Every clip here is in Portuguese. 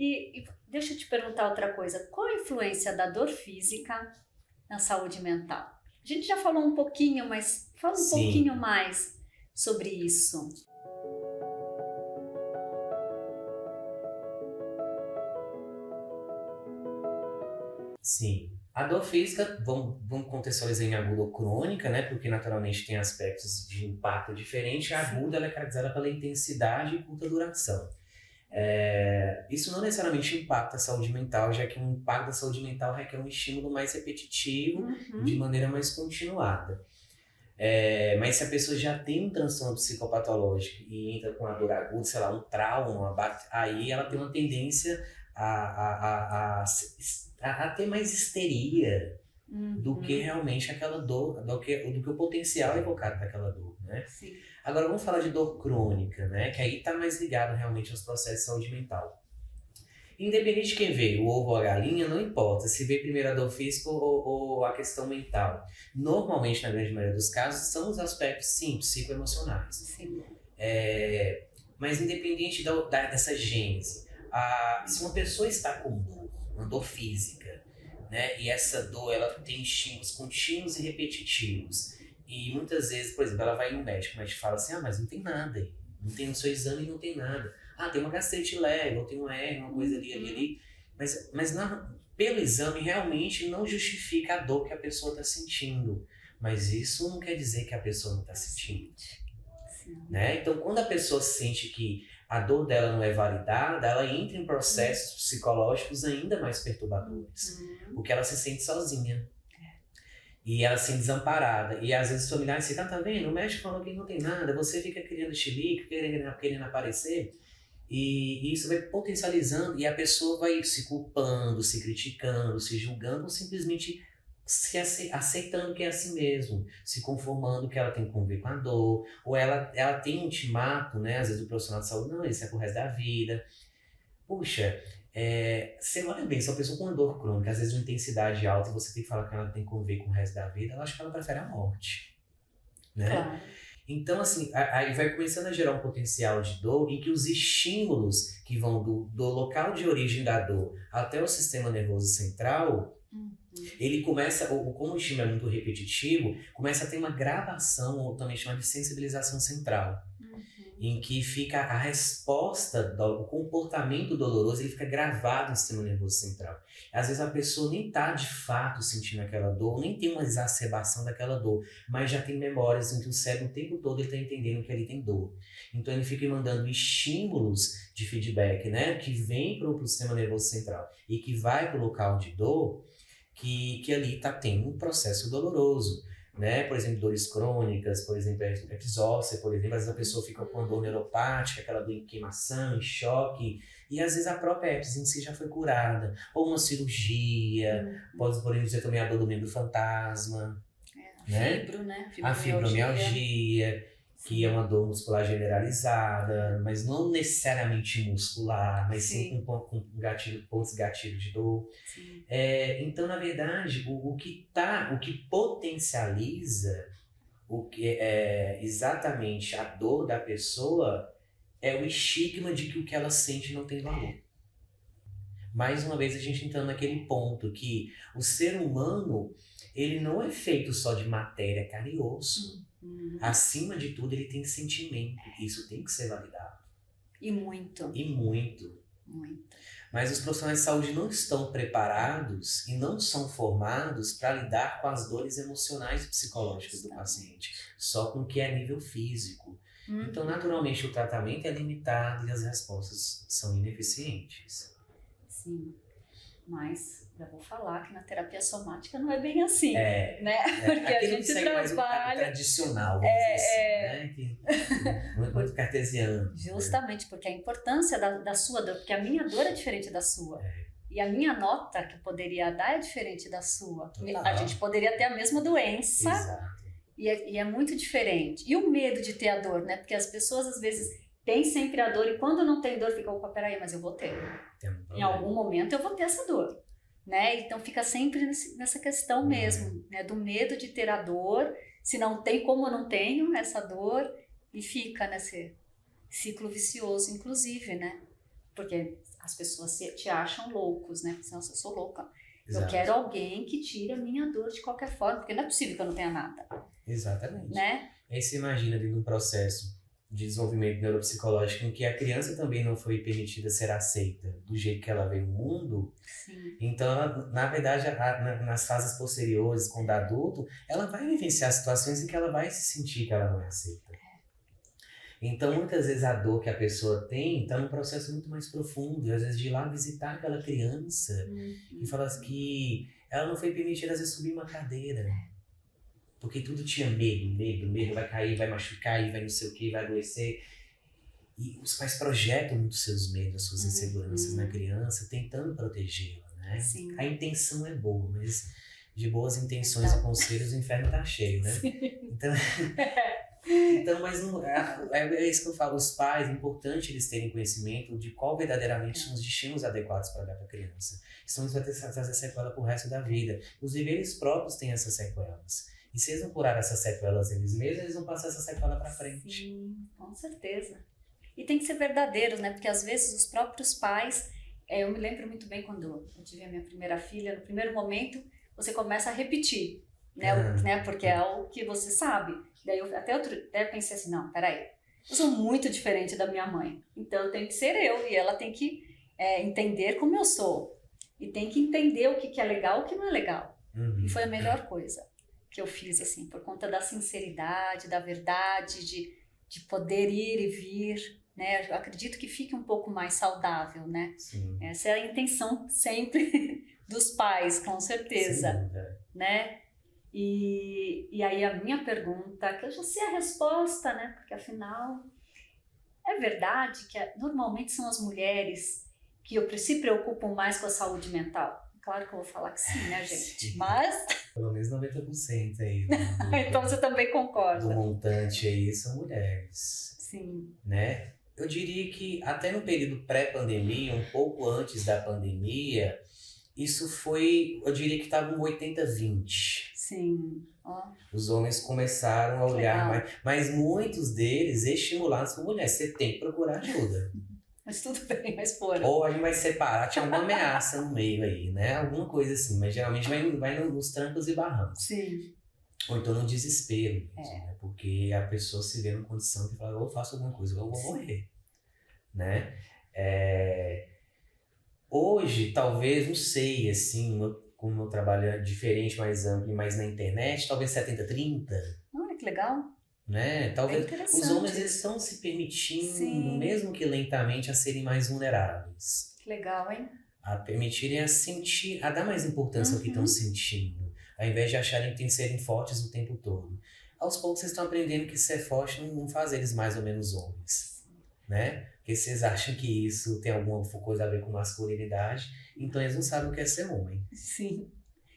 E deixa eu te perguntar outra coisa. Qual a influência da dor física na saúde mental? A gente já falou um pouquinho, mas fala um pouquinho mais sobre isso. Sim. A dor física, vamos contextualizar em aguda ou crônica, né? Porque naturalmente tem aspectos de impacto diferente. A aguda ela é caracterizada pela intensidade e curta duração. Isso não necessariamente impacta a saúde mental, já que o impacto da saúde mental requer um estímulo mais repetitivo, de maneira mais continuada. Mas se a pessoa já tem um transtorno psicopatológico e entra com a dor aguda, sei lá, um trauma, aí ela tem uma tendência a ter mais histeria do que realmente aquela dor, do que o potencial evocado daquela dor, né? Sim. Agora vamos falar de dor crônica, né? Que aí está mais ligado realmente aos processos de saúde mental. Independente de quem veio, o ovo ou a galinha, não importa se veio primeiro a dor física ou a questão mental. Normalmente, na grande maioria dos casos, são os aspectos, sim, psicoemocionais. Sim. Mas independente dessa gênese, se uma pessoa está com dor, uma dor física, né? E essa dor ela tem estímulos contínuos e repetitivos. E muitas vezes, por exemplo, ela vai no médico, o médico fala assim, mas não tem nada aí. Não tem no seu exame, não tem nada. Tem uma gastrite leve, ou tem uma hernia, uma coisa ali. Mas pelo exame realmente não justifica a dor que a pessoa está sentindo. Mas isso não quer dizer que a pessoa não está sentindo. Né? Então, quando a pessoa sente que a dor dela não é validada, ela entra em processos psicológicos ainda mais perturbadores. Porque ela se sente sozinha. E ela se sente desamparada. E às vezes os familiares ficam, tá vendo? O médico falou que não tem nada, você fica criando chilique, querendo aparecer. E isso vai potencializando e a pessoa vai se culpando, se criticando, se julgando, ou simplesmente se aceitando que é assim mesmo, se conformando que ela tem que conviver com a dor, ou ela tem um ultimato, né? Às vezes o profissional de saúde, não, isso é pro resto da vida. Puxa, você olha bem, se uma pessoa com uma dor crônica, às vezes de uma intensidade alta, e você tem que falar que ela tem que conviver com o resto da vida, eu acho que ela prefere a morte, né? Claro. Então, assim, aí vai começando a gerar um potencial de dor em que os estímulos que vão do local de origem da dor até o sistema nervoso central, ele começa, como o estímulo é muito repetitivo, começa a ter uma gravação, ou também chamada de sensibilização central. Em que fica a resposta, o comportamento doloroso, ele fica gravado no sistema nervoso central. Às vezes a pessoa nem está de fato sentindo aquela dor, nem tem uma exacerbação daquela dor, mas já tem memórias em que o cérebro o tempo todo está entendendo que ele tem dor. Então ele fica mandando estímulos de feedback, né, que vem para o sistema nervoso central e que vai para o local de dor, que ali está tendo um processo doloroso. Né? Por exemplo, dores crônicas, por exemplo, epizócia, por exemplo, às vezes a pessoa fica com dor neuropática, aquela dor em queimação, em choque, e às vezes a própria herpes em si já foi curada, ou uma cirurgia, pode, por exemplo, dizer também a dor do membro fantasma, né? Fibro, né? A fibromialgia, que é uma dor muscular generalizada, mas não necessariamente muscular, mas sim com pontos gatilho de dor. Então, na verdade, o que potencializa exatamente a dor da pessoa é o estigma de que o que ela sente não tem valor. Mais uma vez a gente entrando naquele ponto que o ser humano, ele não é feito só de matéria, carne e osso. Acima de tudo, ele tem sentimento. Isso tem que ser validado. E muito. Mas os profissionais de saúde não estão preparados e não são formados para lidar com as dores emocionais e psicológicas do paciente, só com o que é a nível físico. Então, naturalmente, o tratamento é limitado e as respostas são ineficientes. Sim, mas já vou falar que na terapia somática não é bem assim, né? Porque a gente trabalha... mais o tradicional, vamos dizer assim, né? Não é muito cartesiano. Justamente, porque a importância da sua dor, porque a minha dor é diferente da sua. E a minha nota que eu poderia dar é diferente da sua. A gente poderia ter a mesma doença. Exato. E é muito diferente. E o medo de ter a dor, né? Porque as pessoas às vezes têm sempre a dor e quando não tem dor fica, opa, peraí, mas eu vou ter. Em algum momento eu vou ter essa dor. Né? Então fica sempre nessa questão mesmo, né? Do medo de ter a dor, se não tem, como eu não tenho essa dor, e fica nesse ciclo vicioso, inclusive, né? Porque as pessoas te acham loucos, né? Porque, nossa, eu sou louca. Exato. Eu quero alguém que tire a minha dor de qualquer forma, porque não é possível que eu não tenha nada. Exatamente. Né? Aí você imagina dentro de um processo de desenvolvimento neuropsicológico em que a criança também não foi permitida ser aceita do jeito que ela veio no mundo. Sim. Então, ela, na verdade, nas fases posteriores, quando adulto, ela vai vivenciar situações em que ela vai se sentir que ela não é aceita. Então, muitas vezes a dor que a pessoa tem está num processo muito mais profundo. E, às vezes, de ir lá visitar aquela criança e falar assim que ela não foi permitida, às vezes, subir uma cadeira. Porque tudo tinha medo, vai cair, vai machucar, vai não sei o que, vai adoecer. E os pais projetam muito seus medos, suas inseguranças na criança, tentando protegê-la, né? Sim. A intenção é boa, mas de boas intenções e conselhos o inferno tá cheio, né? Então, mas não, é isso que eu falo, os pais, é importante eles terem conhecimento de qual verdadeiramente são os destinos adequados para dar para a criança. Senão isso vai trazer sequela pro resto da vida. Inclusive, eles próprios têm essas sequelas. E se eles não curarem essas sequelas eles mesmos, eles vão passar essa sequela para frente. Sim, com certeza. E tem que ser verdadeiros, né? Porque às vezes os próprios pais... eu me lembro muito bem quando eu tive a minha primeira filha, no primeiro momento você começa a repetir, né? Porque é o que você sabe. Daí eu até pensei assim, não, peraí, eu sou muito diferente da minha mãe, então eu tenho que ser eu e ela tem que entender como eu sou. E tem que entender o que é legal e o que não é legal. E foi a melhor coisa que eu fiz, assim, por conta da sinceridade, da verdade, de poder ir e vir, né? Eu acredito que fique um pouco mais saudável, né? Sim. Essa é a intenção sempre dos pais, com certeza. Sim, né? E aí a minha pergunta, que eu já sei a resposta, né? Porque afinal, é verdade que normalmente são as mulheres que se preocupam mais com a saúde mental? Claro que eu vou falar que sim, né, gente? Sim. Mas... Pelo menos 90% aí. Então você também concorda. Do montante aí são mulheres. Sim. Né? Eu diria que até no período pré-pandemia, um pouco antes da pandemia, isso foi, eu diria que estava um 80-20. Sim. Os homens começaram a olhar mais, mas muitos deles estimulados por mulheres. Você tem que procurar ajuda. Mas tudo bem, mas foram. Ou a gente vai separar, tinha alguma ameaça no meio aí, né? Alguma coisa assim, mas geralmente vai nos trancos e barrancos. Sim. Ou então no desespero mesmo, né? Porque a pessoa se vê numa condição que fala, ou eu faço alguma coisa, ou eu vou morrer, né? Hoje, talvez, não sei, assim, como o meu trabalho é diferente, mais amplo e mais na internet, talvez 70-30. Olha que legal. Né? Talvez os homens eles estão se permitindo, Sim. mesmo que lentamente, a serem mais vulneráveis. Que legal, hein? A permitirem a sentir, a dar mais importância ao que estão sentindo, ao invés de acharem que tem que serem fortes o tempo todo. Aos poucos vocês estão aprendendo que ser forte não faz eles mais ou menos homens, né? Porque vocês acham que isso tem alguma coisa a ver com masculinidade, então eles não sabem o que é ser homem. Sim,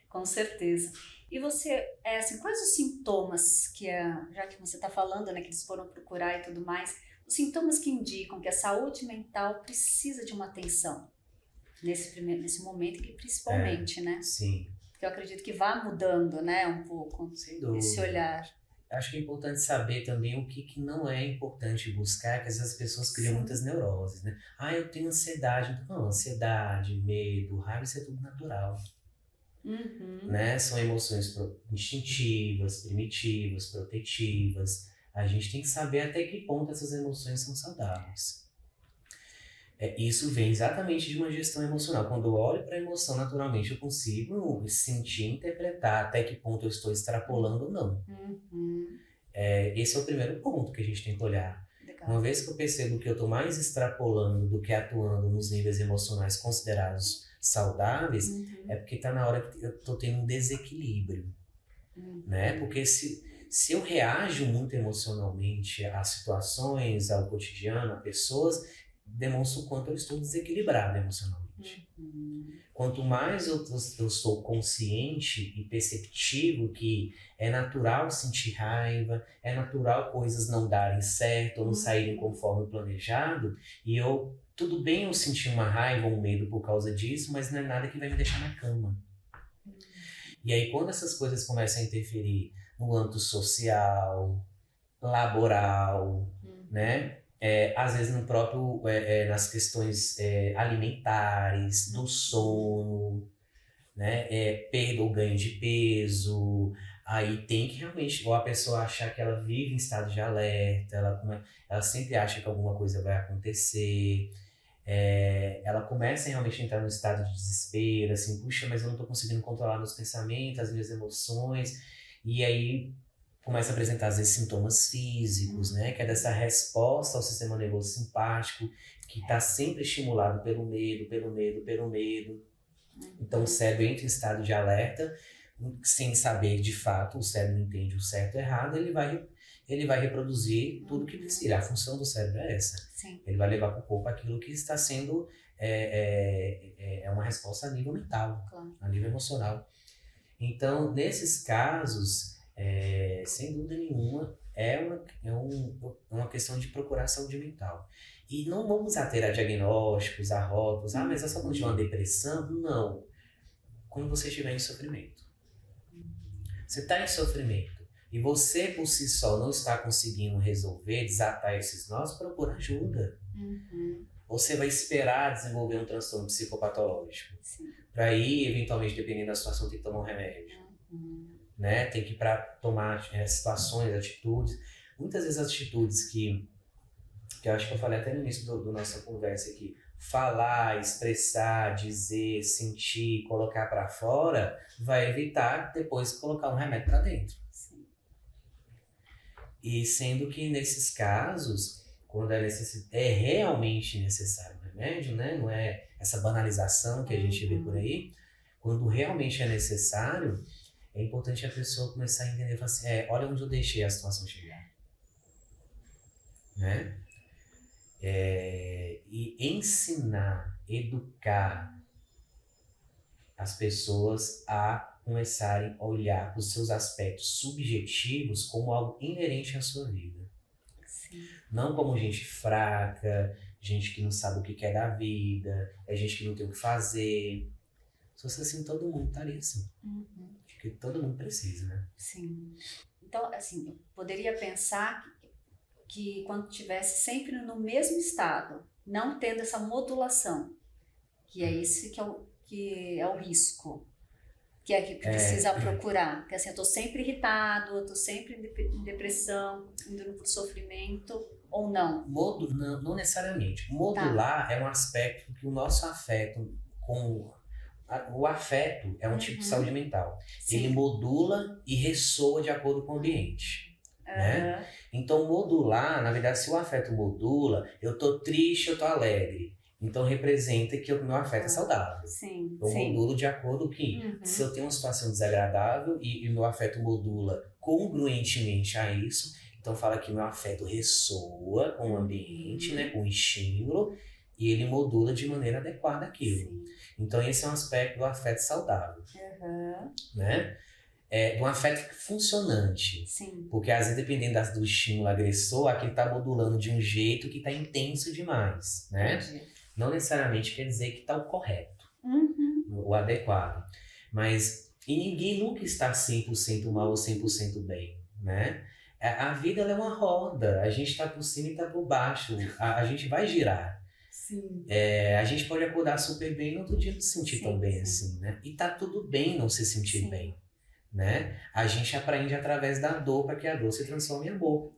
com certeza. E você, assim, quais os sintomas que, já que você está falando, né, que eles foram procurar e tudo mais, os sintomas que indicam que a saúde mental precisa de uma atenção nesse momento, que principalmente, né? Sim. Porque eu acredito que vá mudando, né, um pouco. Sem dúvida. Esse olhar. Acho que é importante saber também o que não é importante buscar, que às vezes as pessoas criam muitas neuroses, né? Eu tenho ansiedade. Não, ansiedade, medo, raiva, isso é tudo natural. Né? São emoções instintivas, primitivas, protetivas. A gente tem que saber até que ponto essas emoções são saudáveis. Isso vem exatamente de uma gestão emocional. Quando eu olho para a emoção, naturalmente eu consigo sentir, interpretar até que ponto eu estou extrapolando ou não. Esse é o primeiro ponto que a gente tem que olhar. Legal. Uma vez que eu percebo que eu estou mais extrapolando do que atuando nos níveis emocionais considerados saudáveis, é porque está na hora que eu estou tendo um desequilíbrio. Né? Porque se eu reajo muito emocionalmente às situações, ao cotidiano, a pessoas, demonstra o quanto eu estou desequilibrado emocionalmente. Quanto mais eu sou consciente e perceptivo que é natural sentir raiva, é natural coisas não darem certo ou não saírem conforme planejado, e tudo bem eu sentir uma raiva ou um medo por causa disso, mas não é nada que vai me deixar na cama. E aí quando essas coisas começam a interferir no âmbito social, laboral, né? às vezes no próprio, nas questões alimentares, do sono, né? Perda ou ganho de peso. Aí tem que realmente, ou a pessoa achar que ela vive em estado de alerta, ela sempre acha que alguma coisa vai acontecer. Ela começa realmente a entrar num estado de desespero, assim, puxa, mas eu não estou conseguindo controlar meus pensamentos, as minhas emoções. E aí começa a apresentar, às vezes, sintomas físicos, né? Que é dessa resposta ao sistema nervoso simpático, que está sempre estimulado pelo medo, pelo medo, pelo medo. Então o cérebro entra em estado de alerta, sem saber de fato, o cérebro não entende o certo e o errado, ele vai reproduzir tudo que precisa. A função do cérebro é essa. Sim. Ele vai levar para o corpo aquilo que está sendo uma resposta a nível mental, Claro. a nível emocional. Então, nesses casos, sem dúvida nenhuma, é uma questão de procurar saúde mental. E não vamos ater a diagnósticos, a rótulos, mas é só quando tiver uma depressão. Não. Quando você estiver em sofrimento. Você está em sofrimento e você por si só não está conseguindo resolver, desatar esses nós, procura ajuda. Ou você vai esperar desenvolver um transtorno psicopatológico. Para aí, eventualmente, dependendo da situação, tem que tomar um remédio. Né? Tem que ir para tomar situações, atitudes. Muitas vezes atitudes que eu acho que eu falei até no início da nossa conversa aqui, falar, expressar, dizer, sentir, colocar para fora, vai evitar depois colocar um remédio para dentro. Sim. E sendo que nesses casos, quando é realmente necessário um remédio, né? Não é essa banalização que a gente vê por aí, quando realmente é necessário, é importante a pessoa começar a entender, falar assim, olha onde eu deixei a situação chegar. Né? E ensinar, educar as pessoas a começarem a olhar para os seus aspectos subjetivos como algo inerente à sua vida. Sim. Não como gente fraca, gente que não sabe o que quer da vida, gente que não tem o que fazer. Se fosse assim, todo mundo estaria assim. Porque todo mundo precisa, né? Sim. Então, assim, eu poderia pensar que quando estivesse sempre no mesmo estado, não tendo essa modulação, que é esse que é o risco, que é que precisa procurar. Porque assim, eu estou sempre irritado, eu estou sempre em depressão, indo para o sofrimento, ou não? Não necessariamente. Modular é um aspecto que o nosso afeto, o afeto é um tipo de saúde mental. Sim. Ele modula e ressoa de acordo com o ambiente. Né? Então modular, na verdade, se o afeto modula, eu tô triste, eu tô alegre, então representa que o meu afeto é saudável. Sim, eu modulo de acordo que se eu tenho uma situação desagradável e o meu afeto modula congruentemente a isso, então fala que meu afeto ressoa com o ambiente, né, com o estímulo, e ele modula de maneira adequada aquilo. Sim. Então esse é um aspecto do afeto saudável. Né? De um afeto funcionante. Sim. Porque às vezes, dependendo do estímulo agressor, aquele está modulando de um jeito que está intenso demais, né? Entendi. Não necessariamente quer dizer que está o correto, o adequado. Mas, e ninguém nunca está 100% mal ou 100% bem, né? A vida ela é uma roda, a gente está por cima e está por baixo, a gente vai girar. Sim. A gente pode acordar super bem e no outro dia não se sentir tão bem assim, né? E tá tudo bem não se sentir bem. Né? A gente aprende através da dor para que a dor se transforme em amor.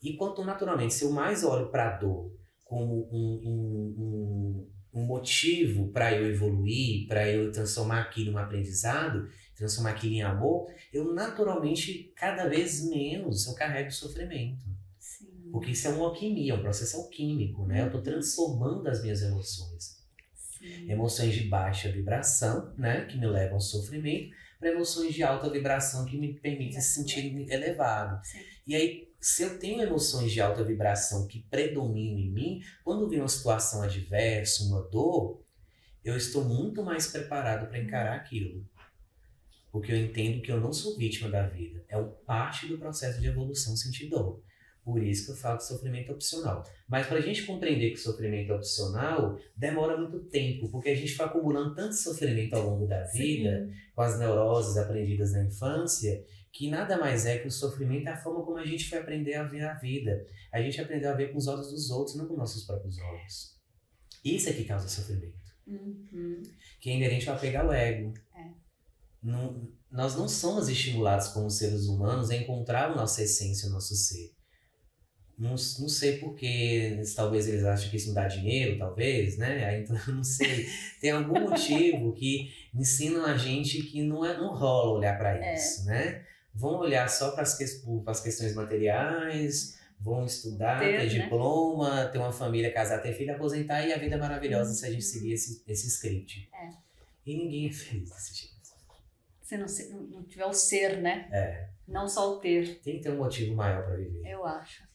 E quanto naturalmente, se eu mais olho para a dor como um motivo para eu evoluir, para eu transformar aquilo em um aprendizado, transformar aquilo em amor, eu naturalmente, cada vez menos, eu carrego sofrimento. Sim. Porque isso é uma alquimia, um processo alquímico, né? Eu estou transformando as minhas emoções. Sim. Emoções de baixa vibração, né? Que me levam ao sofrimento, para emoções de alta vibração que me permitem se sentir elevado. Sim. E aí, se eu tenho emoções de alta vibração que predominam em mim, quando vem uma situação adversa, uma dor, eu estou muito mais preparado para encarar aquilo. Porque eu entendo que eu não sou vítima da vida. É parte do processo de evolução sentir dor. Por isso que eu falo que sofrimento é opcional. Mas para a gente compreender que sofrimento é opcional, demora muito tempo, porque a gente vai acumulando tanto sofrimento ao longo da vida, com as neuroses aprendidas na infância, que nada mais é que o sofrimento é a forma como a gente foi aprender a ver a vida. A gente aprendeu a ver com os olhos dos outros, não com nossos próprios olhos. Isso é que causa sofrimento. Que é inerente ao apego ao ego. Nós não somos estimulados como seres humanos a encontrar a nossa essência, o nosso ser. Não sei porquê, talvez eles acham que isso não dá dinheiro, talvez, né? Aí, então, não sei. Tem algum motivo que ensinam a gente que não rola olhar para isso, né? Vão olhar só para as questões materiais, vão estudar, ter diploma, ter uma família, casar, ter filho, aposentar e a vida é maravilhosa se a gente seguir esse script. E ninguém é feliz desse jeito. Se não tiver o ser, né? Não só o ter. Tem que ter um motivo maior para viver. Eu acho.